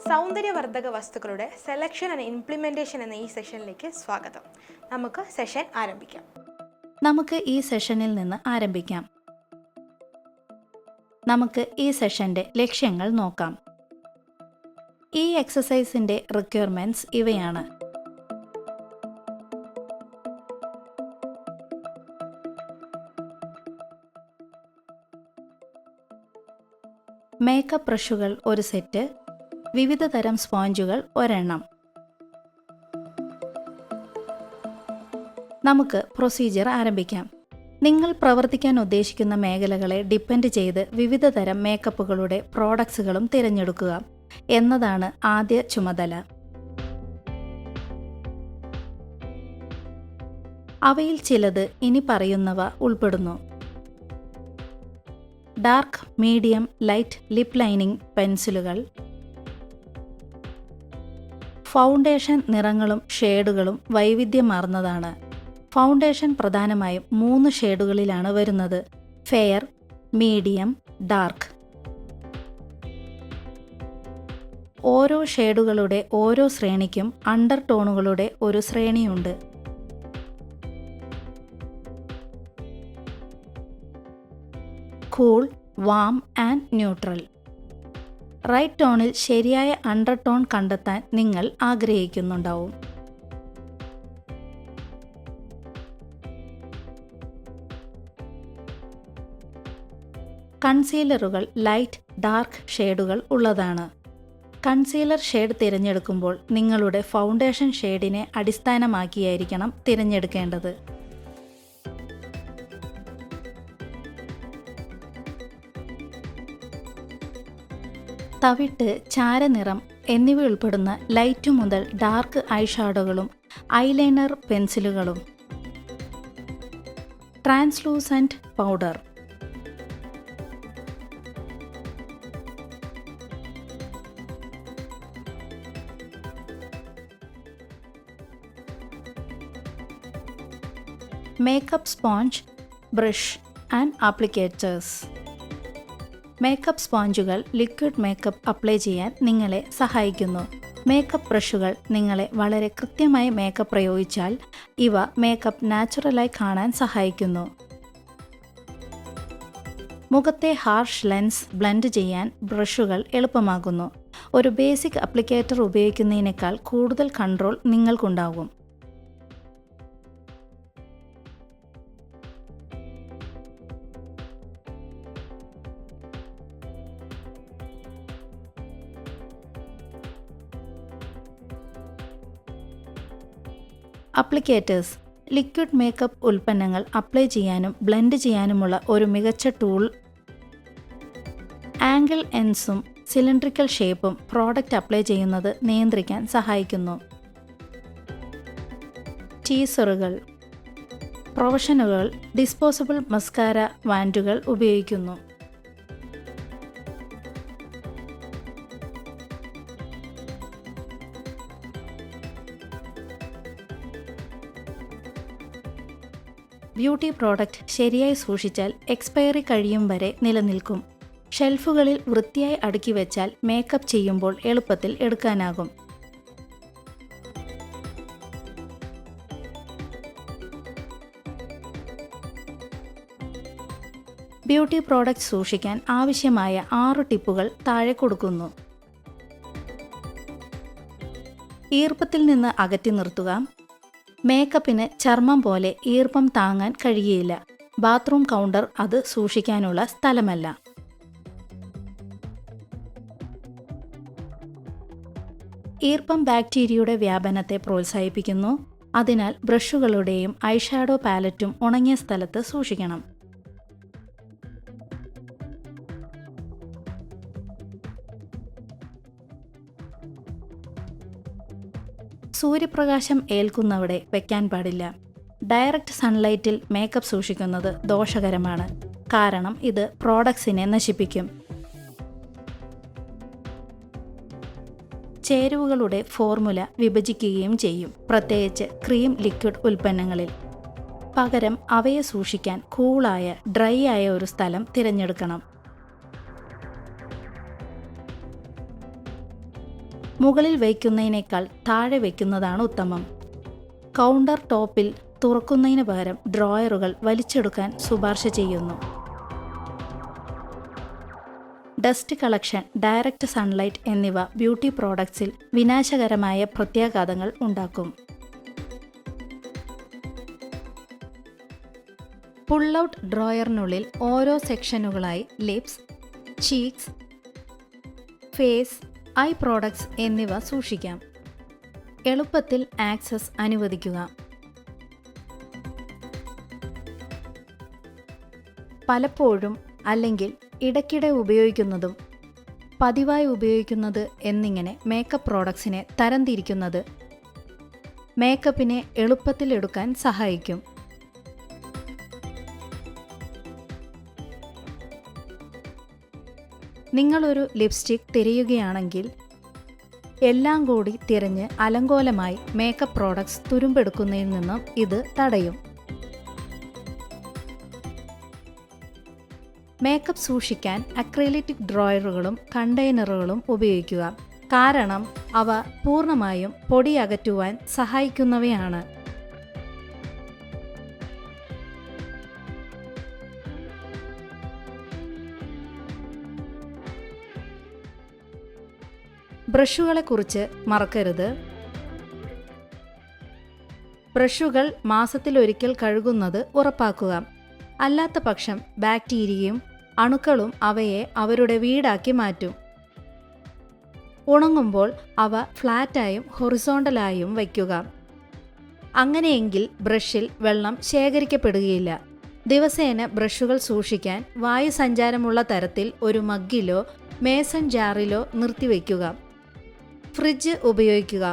സൗന്ദര്യവർദ്ധക വസ്തുക്കളുടെ selection and implementation എന്ന ഈ സെഷനിലേക്ക് സ്വാഗതം. നമുക്ക് സെഷൻ ആരംഭിക്കാം. നമുക്ക് ഈ സെഷനിൽ നിന്ന് ആരംഭിക്കാം. നമുക്ക് ഈ സെഷന്റെ ലക്ഷ്യങ്ങൾ നോക്കാം. ഈ എക്സസൈസിന്റെ റിക്വയർമെന്റ്സ് ഇവയാണ്. മേക്കപ്പ് ബ്രഷുകൾ ഒരു സെറ്റ്, വിവിധ തരം സ്പോഞ്ചുകൾ ഒരെണ്ണം. നമുക്ക് പ്രൊസീജിയർ ആരംഭിക്കാം. നിങ്ങൾ പ്രവർത്തിക്കാൻ ഉദ്ദേശിക്കുന്ന മേഖലകളെ ഡിപ്പെൻഡ് ചെയ്ത് വിവിധ തരം മേക്കപ്പുകളുടെ പ്രോഡക്ട്സുകളും തിരഞ്ഞെടുക്കുക എന്നതാണ് ആദ്യ ചുമതല. അവയിൽ ചിലത് ഇനി പറയുന്നവ ഉൾപ്പെടുന്നു: dark, medium, light lip lining പെൻസിലുകൾ, ഫൗണ്ടേഷൻ നിറങ്ങളും ഷേഡുകളും വൈവിധ്യമാർന്നതാണ്. ഫൗണ്ടേഷൻ പ്രധാനമായും 3 ഷേഡുകളിലാണ് വരുന്നത്: ഫെയർ, മീഡിയം, ഡാർക്ക്. ഓരോ ഷേഡുകളുടെ ഓരോ ശ്രേണിക്കും അണ്ടർ ടോണുകളുടെ ഒരു ശ്രേണിയുണ്ട്. Cool, warm and neutral. Right ടോണിൽ ശരിയായ അണ്ടർ ടോൺ കണ്ടെത്താൻ നിങ്ങൾ ആഗ്രഹിക്കുന്നുണ്ടാവും. കൺസീലറുകൾ ലൈറ്റ്, ഡാർക്ക് ഷേഡുകൾ ഉള്ളതാണ്. കൺസീലർ ഷേഡ് തിരഞ്ഞെടുക്കുമ്പോൾ നിങ്ങളുടെ ഫൗണ്ടേഷൻ ഷേഡിനെ അടിസ്ഥാനമാക്കിയായിരിക്കണം തിരഞ്ഞെടുക്കേണ്ടത്. തവിട്ട്, ചാരനിറം എന്നിവ ഉൾപ്പെടുന്ന ലൈറ്റ് മുതൽ ഡാർക്ക് ഐഷാഡോകളും ഐലൈനർ പെൻസിലുകളും. Translucent powder. Makeup sponge, brush and applicators. Makeup സ്പോഞ്ചുകൾ ലിക്വിഡ് മേക്കപ്പ് അപ്ലൈ ചെയ്യാൻ നിങ്ങളെ സഹായിക്കുന്നു. മേക്കപ്പ് ബ്രഷുകൾ നിങ്ങളെ വളരെ കൃത്യമായി മേക്കപ്പ് പ്രയോഗിച്ചാൽ ഇവ മേക്കപ്പ് നാച്ചുറലായി കാണാൻ സഹായിക്കുന്നു. മുഖത്തെ ഹാർഷ് ലെൻസ് ബ്ലെൻഡ് ചെയ്യാൻ ബ്രഷുകൾ എളുപ്പമാകുന്നു. ഒരു ബേസിക് അപ്ലിക്കേറ്റർ ഉപയോഗിക്കുന്നതിനേക്കാൾ കൂടുതൽ കൺട്രോൾ നിങ്ങൾക്കുണ്ടാകും. അപ്ലിക്കേറ്റേഴ്സ് ലിക്വിഡ് മേക്കപ്പ് ഉൽപ്പന്നങ്ങൾ അപ്ലൈ ചെയ്യാനും ബ്ലെൻഡ് ചെയ്യാനുമുള്ള ഒരു മികച്ച ടൂൾ. ആംഗിൾ എൻഡ്സും സിലിണ്ടറിക്കൽ ഷേപ്പും പ്രോഡക്റ്റ് അപ്ലൈ ചെയ്യുന്നത് നിയന്ത്രിക്കാൻ സഹായിക്കുന്നു. ടീസറുകൾ. പ്രൊഫഷണലുകൾ ഡിസ്പോസിബിൾ മസ്കാര വാൻഡുകൾ ഉപയോഗിക്കുന്നു. ബ്യൂട്ടി പ്രോഡക്റ്റ് ശരിയായി സൂക്ഷിച്ചാൽ എക്സ്പയറി കഴിയും വരെ നിലനിൽക്കും. ഷെൽഫുകളിൽ വൃത്തിയായി അടുക്കി വെച്ചാൽ മേക്കപ്പ് ചെയ്യുമ്പോൾ എളുപ്പത്തിൽ എടുക്കാനാകും. ബ്യൂട്ടി പ്രോഡക്റ്റ് സൂക്ഷിക്കാൻ ആവശ്യമായ 6 ടിപ്പുകൾ താഴെ കൊടുക്കുന്നു. ഈർപ്പത്തിൽ നിന്ന് അകറ്റി നിർത്തുക. മേക്കപ്പിന് ചർമ്മം പോലെ ഈർപ്പം താങ്ങാൻ കഴിയില്ല. ബാത്റൂം കൗണ്ടർ അത് സൂക്ഷിക്കാനുള്ള സ്ഥലമല്ല. ഈർപ്പം ബാക്ടീരിയയുടെ വ്യാപനത്തെ പ്രോത്സാഹിപ്പിക്കുന്നു. അതിനാൽ ബ്രഷുകളുടെയും ഐഷാഡോ പാലറ്റും ഉണങ്ങിയ സ്ഥലത്ത് സൂക്ഷിക്കണം. സൂര്യപ്രകാശം ഏൽക്കുന്നവിടെ വയ്ക്കാൻ പാടില്ല. ഡയറക്റ്റ് സൺലൈറ്റിൽ മേക്കപ്പ് സൂക്ഷിക്കുന്നത് ദോഷകരമാണ്, കാരണം ഇത് പ്രോഡക്ട്സിനെ നശിപ്പിക്കും. ചേരുവകളുടെ ഫോർമുല വിഭജിക്കുകയും ചെയ്യും, പ്രത്യേകിച്ച് ക്രീം ലിക്വിഡ് ഉൽപ്പന്നങ്ങളിൽ. പകരം അവയെ സൂക്ഷിക്കാൻ കൂളായ ഡ്രൈ ആയ ഒരു സ്ഥലം തിരഞ്ഞെടുക്കണം. മുകളിൽ വയ്ക്കുന്നതിനേക്കാൾ താഴെ വയ്ക്കുന്നതാണ് ഉത്തമം. കൗണ്ടർ ടോപ്പിൽ തുറക്കുന്നതിന് പകരം ഡ്രോയറുകൾ വലിച്ചെടുക്കാൻ ശുപാർശ ചെയ്യുന്നു. ഡസ്റ്റ് കളക്ഷൻ, ഡയറക്റ്റ് സൺലൈറ്റ് എന്നിവ ബ്യൂട്ടി പ്രോഡക്ട്സിൽ വിനാശകരമായ പ്രത്യാഘാതങ്ങൾ ഉണ്ടാക്കും. പുൾ ഔട്ട് ഡ്രോയറിനുള്ളിൽ ഓരോ സെക്ഷനുകളായി lips, cheeks, face, eye products എന്നിവ സൂക്ഷിക്കാം. എളുപ്പത്തിൽ ആക്സസ് അനുവദിക്കുക. പലപ്പോഴും അല്ലെങ്കിൽ ഇടയ്ക്കിടെ ഉപയോഗിക്കുന്നതും പതിവായി ഉപയോഗിക്കുന്നത് എന്നിങ്ങനെ മേക്കപ്പ് പ്രോഡക്ട്സിനെ തരംതിരിക്കുന്നത് മേക്കപ്പിനെ എളുപ്പത്തിൽ എടുക്കാൻ സഹായിക്കും. നിങ്ങളൊരു ലിപ്സ്റ്റിക് തിരയുകയാണെങ്കിൽ എല്ലാം കൂടി തിരഞ്ഞ് അലങ്കോലമായി മേക്കപ്പ് പ്രോഡക്ട്സ് തുരുമ്പെടുക്കുന്നതിൽ നിന്നും ഇത് തടയും. മേക്കപ്പ് സൂക്ഷിക്കാൻ അക്രിലിക് ഡ്രോയറുകളും കണ്ടെയ്നറുകളും ഉപയോഗിക്കുക. കാരണം അവ പൂർണ്ണമായും പൊടി അകറ്റുവാൻ സഹായിക്കുന്നവയാണ്. ബ്രഷുകളെക്കുറിച്ച് മറക്കരുത്. ബ്രഷുകൾ മാസത്തിലൊരിക്കൽ കഴുകുന്നത് ഉറപ്പാക്കുക. അല്ലാത്ത പക്ഷം ബാക്ടീരിയയും അണുക്കളും അവയെ അവരുടെ വീടാക്കി മാറ്റും. ഉണങ്ങുമ്പോൾ അവ ഫ്ലാറ്റായും ഹൊറിസോണ്ടലായും വയ്ക്കുക. അങ്ങനെയെങ്കിൽ ബ്രഷിൽ വെള്ളം ശേഖരിക്കപ്പെടുകയില്ല. ദിവസേന ബ്രഷുകൾ സൂക്ഷിക്കാൻ വായുസഞ്ചാരമുള്ള തരത്തിൽ ഒരു മഗ്ഗിലോ മേസൺ ജാറിലോ നിർത്തിവയ്ക്കുക. ഫ്രിഡ്ജ് ഉപയോഗിക്കുക.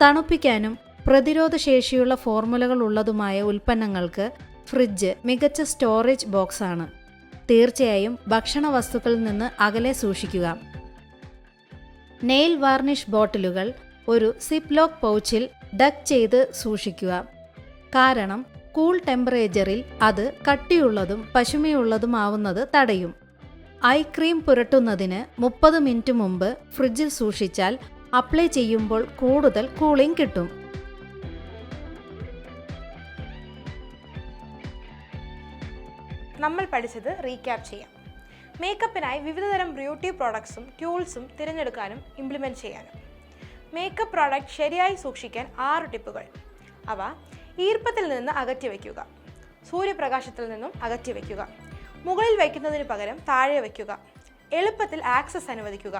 തണുപ്പിക്കാനും പ്രതിരോധശേഷിയുള്ള ഫോർമുലകൾ ഉള്ളതുമായ ഉൽപ്പന്നങ്ങൾക്ക് ഫ്രിഡ്ജ് മികച്ച സ്റ്റോറേജ് ബോക്സാണ്. തീർച്ചയായും ഭക്ഷണ വസ്തുക്കളിൽ നിന്ന് അകലെ സൂക്ഷിക്കുക. നെയിൽ വാർണിഷ് ബോട്ടിലുകൾ ഒരു സിപ്പ് ലോക്ക് പൗച്ചിൽ ഡക്ക് ചെയ്ത് സൂക്ഷിക്കുക. കാരണം കൂൾ ടെമ്പറേച്ചറിൽ അത് കട്ടിയുള്ളതും പശുമയുള്ളതുമാവുന്നത് തടയും. ഐ ക്രീം പുരട്ടുന്നതിന് 30 മിനിറ്റ് മുമ്പ് ഫ്രിഡ്ജിൽ സൂക്ഷിച്ചാൽ അപ്ലൈ ചെയ്യുമ്പോൾ കൂടുതൽ കൂളിംഗ് കിട്ടും. നമ്മൾ പഠിച്ചത് റീക്യാപ്പ് ചെയ്യാം. മേക്കപ്പിനായി വിവിധതരം ബ്യൂട്ടി പ്രോഡക്ട്സും ടൂൾസും തിരഞ്ഞെടുക്കാനും ഇംപ്ലിമെൻറ്റ് ചെയ്യാനും. മേക്കപ്പ് പ്രോഡക്റ്റ് ശരിയായി സൂക്ഷിക്കാൻ 6 ടിപ്പുകൾ. അവ ഈർപ്പത്തിൽ നിന്ന് അകറ്റി വയ്ക്കുക, സൂര്യപ്രകാശത്തിൽ നിന്നും അകറ്റി വയ്ക്കുക, മുകളിൽ വയ്ക്കുന്നതിന് പകരം താഴെ വയ്ക്കുക, എളുപ്പത്തിൽ ആക്സസ് അനുവദിക്കുക,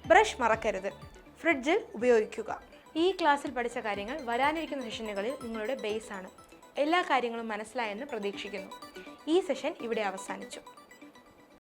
ബ്രഷ് മറക്കരുത്, ഫ്രിഡ്ജിൽ ഉപയോഗിക്കുക. ഈ ക്ലാസ്സിൽ പഠിച്ച കാര്യങ്ങൾ വരാനിരിക്കുന്ന സെഷനുകളിൽ നിങ്ങളുടെ ബേസ് ആണ്. എല്ലാ കാര്യങ്ങളും മനസ്സിലായെന്ന് പ്രതീക്ഷിക്കുന്നു. ഈ സെഷൻ ഇവിടെ അവസാനിച്ചു.